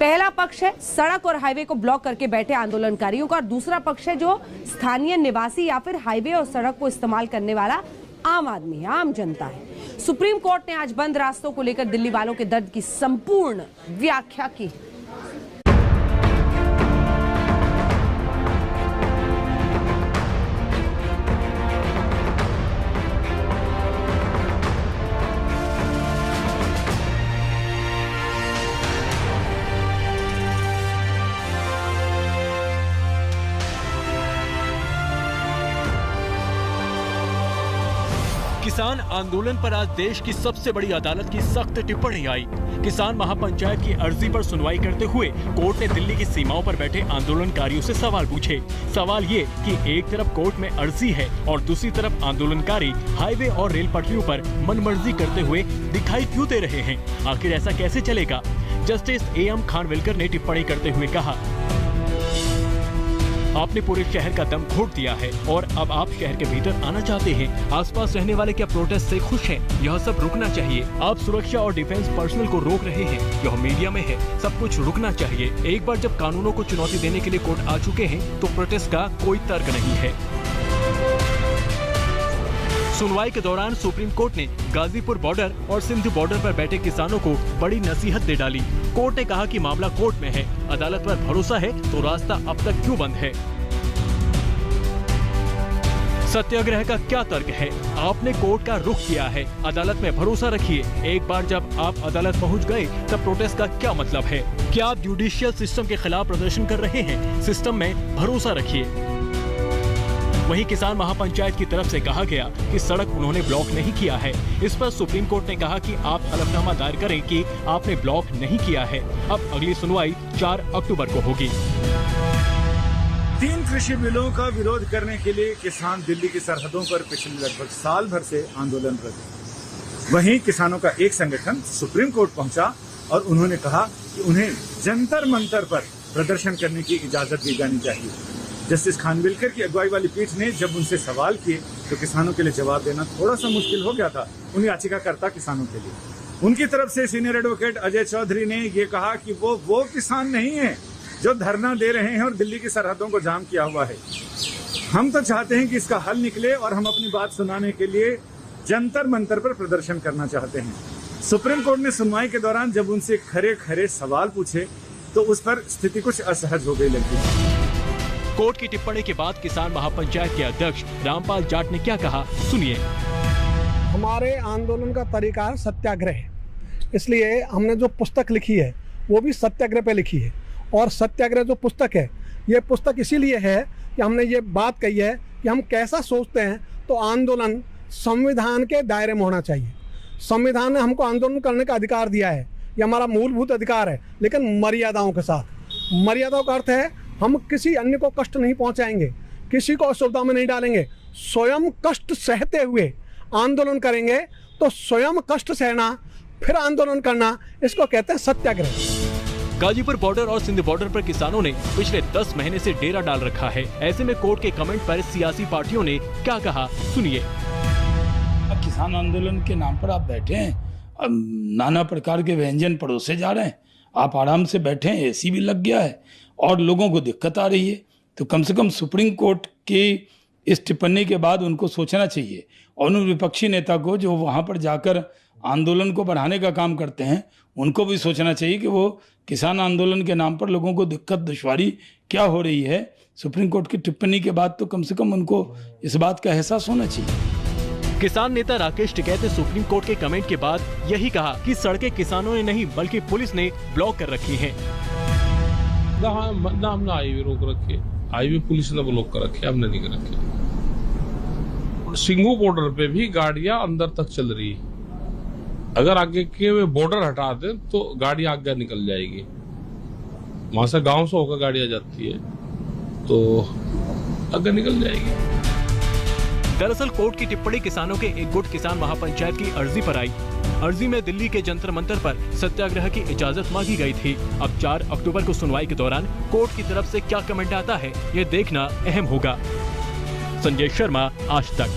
पहला पक्ष है सड़क और हाईवे को ब्लॉक करके बैठे आंदोलनकारियों का, और दूसरा पक्ष है जो स्थानीय निवासी या फिर हाईवे और सड़क को इस्तेमाल करने वाला आम आदमी है, आम जनता है। सुप्रीम कोर्ट ने आज बंद रास्तों को लेकर दिल्ली वालों के दर्द की संपूर्ण व्याख्या की। किसान आंदोलन पर आज देश की सबसे बड़ी अदालत की सख्त टिप्पणी आई। किसान महापंचायत की अर्जी पर सुनवाई करते हुए कोर्ट ने दिल्ली की सीमाओं पर बैठे आंदोलनकारियों से सवाल पूछे। सवाल ये कि एक तरफ कोर्ट में अर्जी है और दूसरी तरफ आंदोलनकारी हाईवे और रेल पटरियों पर मनमर्जी करते हुए दिखाई क्यों दे रहे हैं? आखिर ऐसा कैसे चलेगा? जस्टिस AM खानविलकर ने टिप्पणी करते हुए कहा, आपने पूरे शहर का दम घोट दिया है और अब आप शहर के भीतर आना चाहते हैं। आसपास रहने वाले क्या प्रोटेस्ट से खुश हैं? यह सब रुकना चाहिए। आप सुरक्षा और डिफेंस पर्सनल को रोक रहे हैं, यह मीडिया में है। सब कुछ रुकना चाहिए। एक बार जब कानूनों को चुनौती देने के लिए कोर्ट आ चुके हैं तो प्रोटेस्ट का कोई तर्क नहीं है। सुनवाई के दौरान सुप्रीम कोर्ट ने गाजीपुर बॉर्डर और सिंध बॉर्डर पर बैठे किसानों को बड़ी नसीहत दे डाली। कोर्ट ने कहा कि मामला कोर्ट में है, अदालत पर भरोसा है तो रास्ता अब तक क्यों बंद है? सत्याग्रह का क्या तर्क है? आपने कोर्ट का रुख किया है, अदालत में भरोसा रखिए। एक बार जब आप अदालत पहुंच गए तब प्रोटेस्ट का क्या मतलब है? क्या आप जुडिशियल सिस्टम के खिलाफ प्रदर्शन कर रहे हैं? सिस्टम में भरोसा रखिए। वहीं किसान महापंचायत की तरफ से कहा गया कि सड़क उन्होंने ब्लॉक नहीं किया है। इस पर सुप्रीम कोर्ट ने कहा कि आप हलफनामा दायर करें कि आपने ब्लॉक नहीं किया है। अब अगली सुनवाई 4 अक्टूबर को होगी। 3 कृषि बिलों का विरोध करने के लिए किसान दिल्ली की सरहदों पर पिछले लगभग साल भर से आंदोलनरत है। वहीं किसानों का एक संगठन सुप्रीम कोर्ट पहुंचा और उन्होंने कहा कि उन्हें जंतर मंतर पर प्रदर्शन करने की इजाजत दी जानी चाहिए। जस्टिस खानविलकर की अगुवाई वाली पीठ ने जब उनसे सवाल किए तो किसानों के लिए जवाब देना थोड़ा सा मुश्किल हो गया था उन याचिकाकर्ता किसानों के लिए। उनकी तरफ से सीनियर एडवोकेट अजय चौधरी ने ये कहा कि वो किसान नहीं है जो धरना दे रहे हैं और दिल्ली की सरहदों को जाम किया हुआ है। हम तो चाहते हैं कि इसका हल निकले और हम अपनी बात सुनाने के लिए जंतर मंतर पर प्रदर्शन करना चाहते हैं। सुप्रीम कोर्ट ने सुनवाई के दौरान जब उनसे खरे खरे सवाल पूछे तो उस पर स्थिति कुछ असहज हो गई लगती। कोर्ट की टिप्पणी के बाद किसान महापंचायत के अध्यक्ष रामपाल जाट ने क्या कहा, सुनिए। हमारे आंदोलन का तरीका है सत्याग्रह, इसलिए हमने जो पुस्तक लिखी है वो भी सत्याग्रह पे लिखी है। और सत्याग्रह जो पुस्तक है, ये पुस्तक इसीलिए है कि हमने ये बात कही है कि हम कैसा सोचते हैं तो आंदोलन संविधान के दायरे में होना चाहिए। संविधान ने हमको आंदोलन करने का अधिकार दिया है, ये हमारा मूलभूत अधिकार है, लेकिन मर्यादाओं के साथ। मर्यादाओं का अर्थ है हम किसी अन्य को कष्ट नहीं पहुंचाएंगे, किसी को असुविधा में नहीं डालेंगे। स्वयं कष्ट सहते हुए आंदोलन करेंगे तो स्वयं कष्ट सहना फिर आंदोलन करना, इसको कहते हैं सत्याग्रह। गाजीपुर बॉर्डर और सिंध बॉर्डर पर किसानों ने पिछले 10 महीने से डेरा डाल रखा है। ऐसे में कोर्ट के कमेंट पर सियासी पार्टियों ने क्या कहा, सुनिए। किसान आंदोलन के नाम पर आप बैठे हैं, नाना प्रकार के व्यंजन परोसे जा रहे हैं, आप आराम से बैठे हैं, AC भी लग गया है और लोगों को दिक्कत आ रही है। तो कम से कम सुप्रीम कोर्ट की इस टिप्पणी के बाद उनको सोचना चाहिए और उन विपक्षी नेता को जो वहां पर जाकर आंदोलन को बढ़ाने का काम करते हैं उनको भी सोचना चाहिए कि वो किसान आंदोलन के नाम पर लोगों को दिक्कत दुश्वारी क्या हो रही है। सुप्रीम कोर्ट की टिप्पणी के बाद तो कम से कम उनको इस बात का एहसास होना चाहिए। किसान नेता राकेश टिकैत ने सुप्रीम कोर्ट के कमेंट के बाद यही कहा कि सड़कें किसानों ने नहीं बल्कि पुलिस ने ब्लॉक कर रखी हैं। ना हमने हाईवे रोक रखे, हाईवे पुलिस ने ब्लॉक कर रखे, हमने नहीं कर रखे। सिंघू बॉर्डर पे भी गाड़ियां अंदर तक चल रही है। अगर आगे के बॉर्डर हटा दे तो गाड़ी आगे निकल जाएगी। वहां से गांव से होकर गाड़ी आ जाती है तो आगे निकल जाएगी। दरअसल कोर्ट की टिप्पणी किसानों के एक गुट किसान महापंचायत की अर्जी पर आई। अर्जी में दिल्ली के जंतर मंतर पर सत्याग्रह की इजाजत मांगी गई थी। अब 4 अक्टूबर को सुनवाई के दौरान कोर्ट की तरफ से क्या कमेंट आता है, ये देखना अहम होगा। संजय शर्मा, आज तक।